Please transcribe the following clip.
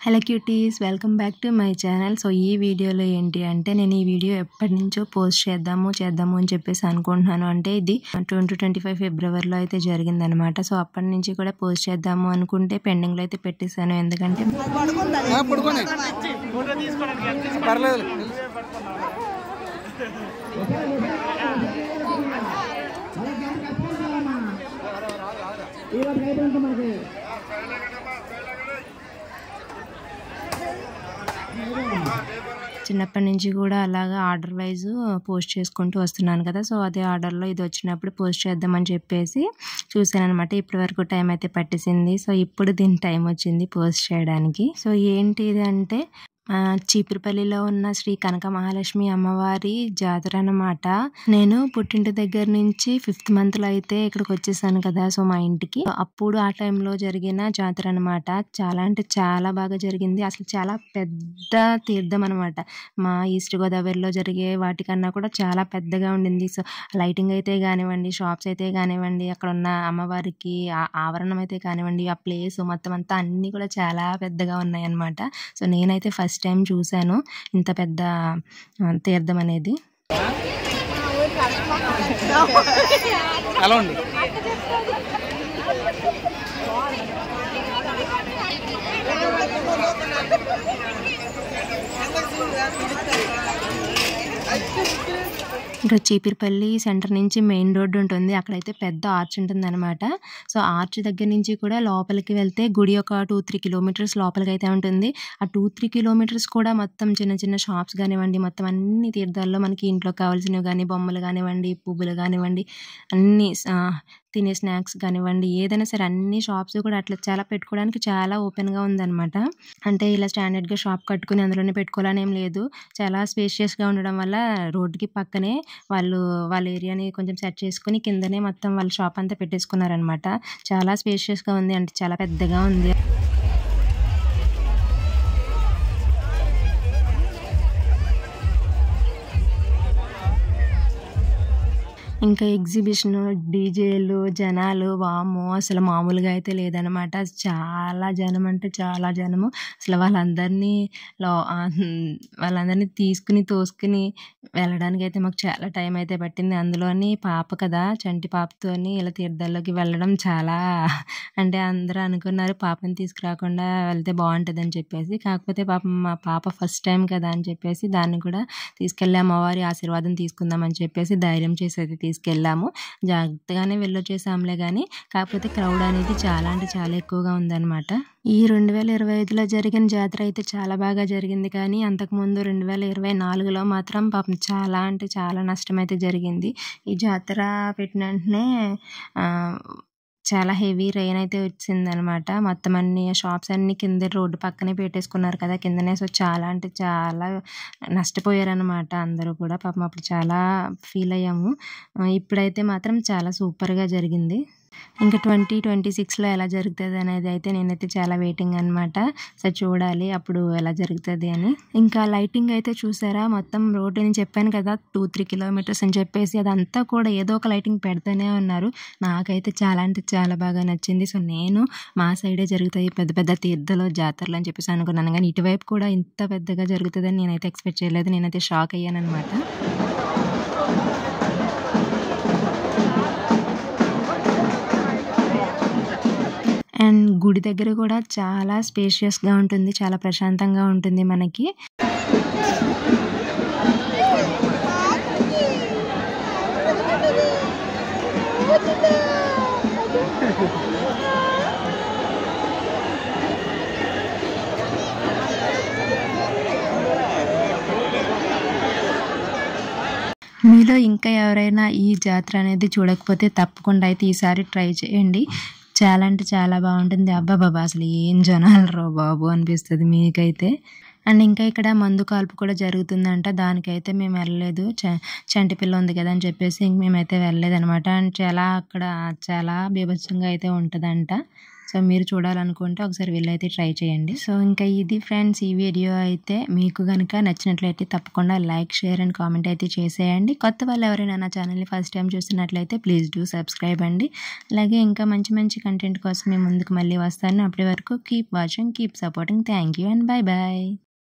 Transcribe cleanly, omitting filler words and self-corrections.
Hello cuties, welcome back to my channel. So ఈ వీడియోలో ఏంటి అంటే, నేను ఈ వీడియో ఎప్పటి నుంచో పోస్ట్ చేద్దాము అని చెప్పేసి అనుకుంటున్నాను. అంటే ఇది 2025 ఫిబ్రవరిలో అయితే జరిగిందనమాట. సో అప్పటి నుంచి కూడా పోస్ట్ చేద్దాము అనుకుంటే పెండింగ్లో అయితే పెట్టేశాను. ఎందుకంటే చిన్నప్పటి నుంచి కూడా అలాగా ఆర్డర్ వైజ్ పోస్ట్ చేసుకుంటూ వస్తున్నాను కదా. సో అదే ఆర్డర్లో ఇది వచ్చినప్పుడు పోస్ట్ చేద్దామని చెప్పేసి చూసాను అనమాట. ఇప్పటి వరకు టైం అయితే పట్టేసింది. సో ఇప్పుడు దీని టైం వచ్చింది పోస్ట్ చేయడానికి. సో ఏంటి ఇది అంటే, చీపురుపల్లిలో ఉన్న శ్రీ కనక మహాలక్ష్మి అమ్మవారి జాతర అన్నమాట. నేను పుట్టింటి దగ్గర నుంచి 5th మంత్లో అయితే ఇక్కడికి వచ్చేసాను కదా. సో మా ఇంటికి అప్పుడు ఆ టైంలో జరిగిన జాతర అనమాట. చాలా అంటే చాలా బాగా జరిగింది. అసలు చాలా పెద్ద తీర్థం అనమాట. మా ఈస్ట్ గోదావరిలో జరిగే వాటికన్నా కూడా చాలా పెద్దగా ఉండింది. సో లైటింగ్ అయితే కానివ్వండి, షాప్స్ అయితే కానివ్వండి, అక్కడ ఉన్న అమ్మవారికి ఆవరణం అయితే కానివ్వండి, ఆ ప్లేస్ మొత్తం అంతా అన్నీ కూడా చాలా పెద్దగా ఉన్నాయి అన్నమాట. సో నేనైతే ఫస్ట్ టైం చూశాను ఇంత పెద్ద తీర్థం అనేది. ఇంకా చీపిరిపల్లి సెంటర్ నుంచి మెయిన్ రోడ్డు ఉంటుంది. అక్కడైతే పెద్ద ఆర్చ్ ఉంటుంది అనమాట. సో ఆర్చ్ దగ్గర నుంచి కూడా లోపలికి వెళ్తే గుడి ఒక 2-3 కిలోమీటర్స్ లోపలికి అయితే ఉంటుంది. ఆ 2-3 కిలోమీటర్స్ కూడా మొత్తం చిన్న చిన్న షాప్స్ కానివ్వండి, మొత్తం అన్ని తీర్థాల్లో మనకి ఇంట్లో కావాల్సినవి కానీ, బొమ్మలు కానివ్వండి, పువ్వులు కానివ్వండి, అన్నీ తినే స్నాక్స్ కానివ్వండి, ఏదైనా సరే అన్ని షాప్స్ కూడా అట్లా చాలా పెట్టుకోవడానికి చాలా ఓపెన్గా ఉందన్నమాట. అంటే ఇలా స్టాండర్డ్గా షాప్ కట్టుకుని అందులోనే పెట్టుకోవాలని ఏం లేదు. చాలా స్పేషియస్గా ఉండడం వల్ల రోడ్డుకి పక్కనే వాళ్ళ ఏరియాని కొంచెం సెట్ చేసుకుని కిందనే మొత్తం వాళ్ళ షాప్ అంతా పెట్టేసుకున్నారనమాట. చాలా స్పేషియస్గా ఉంది, అంటే చాలా పెద్దగా ఉంది. ఇంకా ఎగ్జిబిషన్, డీజేలు, జనాలు వామ్మో అసలు మామూలుగా అయితే లేదనమాట. చాలా జనం అంటే చాలా జనము. అసలు వాళ్ళందరినీ తీసుకుని తోసుకుని వెళ్ళడానికి అయితే మాకు చాలా టైం అయితే పట్టింది. అందులోని పాప కదా, చంటి పాపతోని ఇలా తీర్థాల్లోకి వెళ్ళడం చాలా, అంటే అందరూ అనుకున్నారు పాపని తీసుకురాకుండా వెళ్తే బాగుంటుందని చెప్పేసి. కాకపోతే మా పాప ఫస్ట్ టైం కదా అని చెప్పేసి దాన్ని కూడా తీసుకెళ్ళి అమ్మవారి ఆశీర్వాదం తీసుకుందామని చెప్పేసి ధైర్యం చేసేది తీసుకెళ్ళాము. జాగ్రత్తగానే వెళ్ళొచ్చేసాంలే కానీ, కాకపోతే క్రౌడ్ అనేది చాలా అంటే చాలా ఎక్కువగా ఉందన్నమాట. ఈ 2025లో జరిగిన జాతర అయితే చాలా బాగా జరిగింది. కానీ అంతకుముందు 2024లో మాత్రం పాపం చాలా అంటే చాలా నష్టం అయితే జరిగింది. ఈ జాతర పెట్టిన వెంటనే చాలా హెవీ రెయిన్ అయితే వచ్చిందనమాట. మొత్తం అన్ని షాప్స్ అన్నీ కింద రోడ్డు పక్కనే పెట్టేసుకున్నారు కదా కిందనే. సో చాలా అంటే చాలా నష్టపోయారనమాట అందరూ కూడా. పాపం అప్పుడు చాలా ఫీల్ అయ్యాము. ఇప్పుడైతే మాత్రం చాలా సూపర్గా జరిగింది. ఇంకా 2026లో ఎలా జరుగుతుంది అనేది అయితే నేనైతే చాలా వెయిటింగ్ అనమాట. సో చూడాలి అప్పుడు ఎలా జరుగుతుంది అని. ఇంకా లైటింగ్ అయితే చూసారా, మొత్తం రోడ్డు నేను చెప్పాను కదా 2-3 కిలోమీటర్స్ అని చెప్పేసి, అదంతా కూడా ఏదో ఒక లైటింగ్ పెడుతూనే ఉన్నారు. నాకైతే చాలా అంటే చాలా బాగా నచ్చింది. సో నేను మా సైడే జరుగుతాయి పెద్ద పెద్ద తీర్థాలు, జాతరలు అని చెప్పేసి అనుకున్నాను. కానీ ఇటువైపు కూడా ఇంత పెద్దగా జరుగుతుందని నేనైతే ఎక్స్పెక్ట్ చేయలేదు. నేనైతే షాక్ అయ్యాను అనమాట. అండ్ గుడి దగ్గర కూడా చాలా స్పేషియస్గా ఉంటుంది, చాలా ప్రశాంతంగా ఉంటుంది మనకి. మీలో ఇంకా ఎవరైనా ఈ జాతర అనేది చూడకపోతే తప్పకుండా అయితే ఈసారి ట్రై చేయండి. చాలా అంటే చాలా బాగుంటుంది. అబ్బాబాబా అసలు ఏం జనాలు రా బాబు అనిపిస్తుంది మీకైతే. అండ్ ఇంకా ఇక్కడ మందు కాల్పు కూడా జరుగుతుందంట. దానికైతే మేము వెళ్ళలేదు, చంటి పిల్ల ఉంది కదా అని చెప్పేసి మేమైతే వెళ్ళలేదు అనమాట. అండ్ అక్కడ చాలా బీభత్సంగా అయితే ఉంటుందంట. సో మీరు చూడాలనుకుంటే ఒకసారి వీళ్ళైతే ట్రై చేయండి. సో ఇంకా ఇది ఫ్రెండ్స్ ఈ వీడియో అయితే మీకు కనుక నచ్చినట్లయితే తప్పకుండా లైక్, షేర్ అండ్ కామెంట్ అయితే చేసేయండి. కొత్త వాళ్ళు ఎవరైనా నా ఛానల్ని ఫస్ట్ టైం చూస్తున్నట్లయితే ప్లీజ్ డూ సబ్స్క్రైబ్ అండి. అలాగే ఇంకా మంచి మంచి కంటెంట్ కోసం మేము ముందుకు మళ్ళీ వస్తాను. అప్పటి వరకు keep watching, keep supporting. Thank you and bye bye.